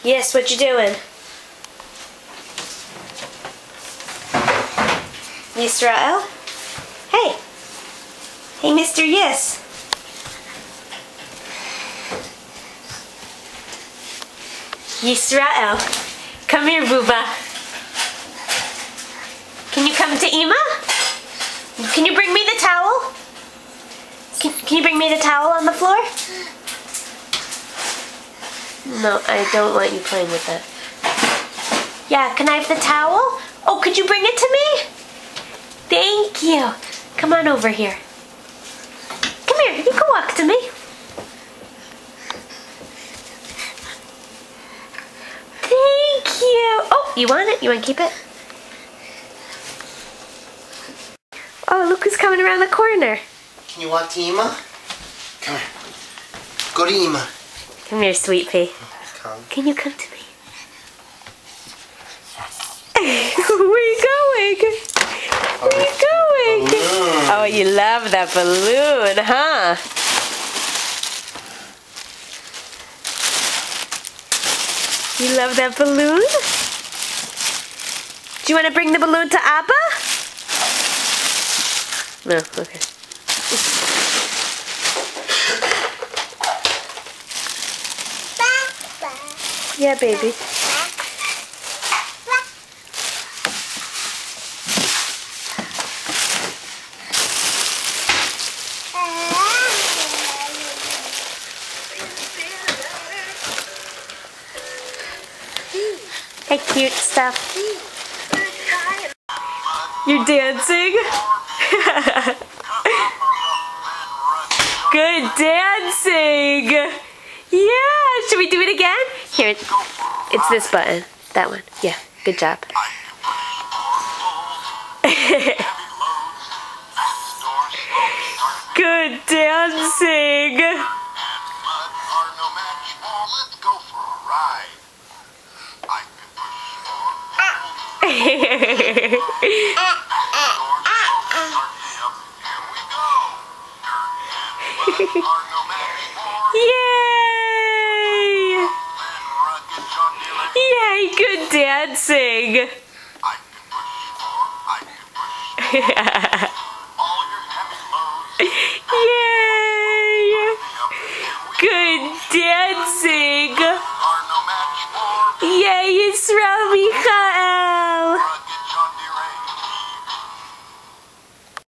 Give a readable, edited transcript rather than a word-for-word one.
Yes, what you doing? Yisrael? Hey. Hey, Mr. Yes. Yisrael. Come here, Booba. Can you come to Ima? Can you bring me the towel? Can you bring me the towel on the floor? No, I don't want you playing with it. Yeah, can I have the towel? Oh, could you bring it to me? Thank you. Come on over here. Come here, you can walk to me. Thank you. Oh, you want it? You want to keep it? Oh, look who's coming around the corner. Can you walk to Ima? Come here. Go to Ima. Come here, sweet pea. Come. Can you come to me? Where are you going? Where are you going? Balloon. Oh, you love that balloon, huh? You love that balloon? Do you want to bring the balloon to Abba? No, okay. Yeah, baby. Hey, cute stuff. You're dancing? Good dancing! Yeah! Should we do it again? Here, it's this button. That one. Yeah, good job. Good dancing! Yay! Yay, good dancing!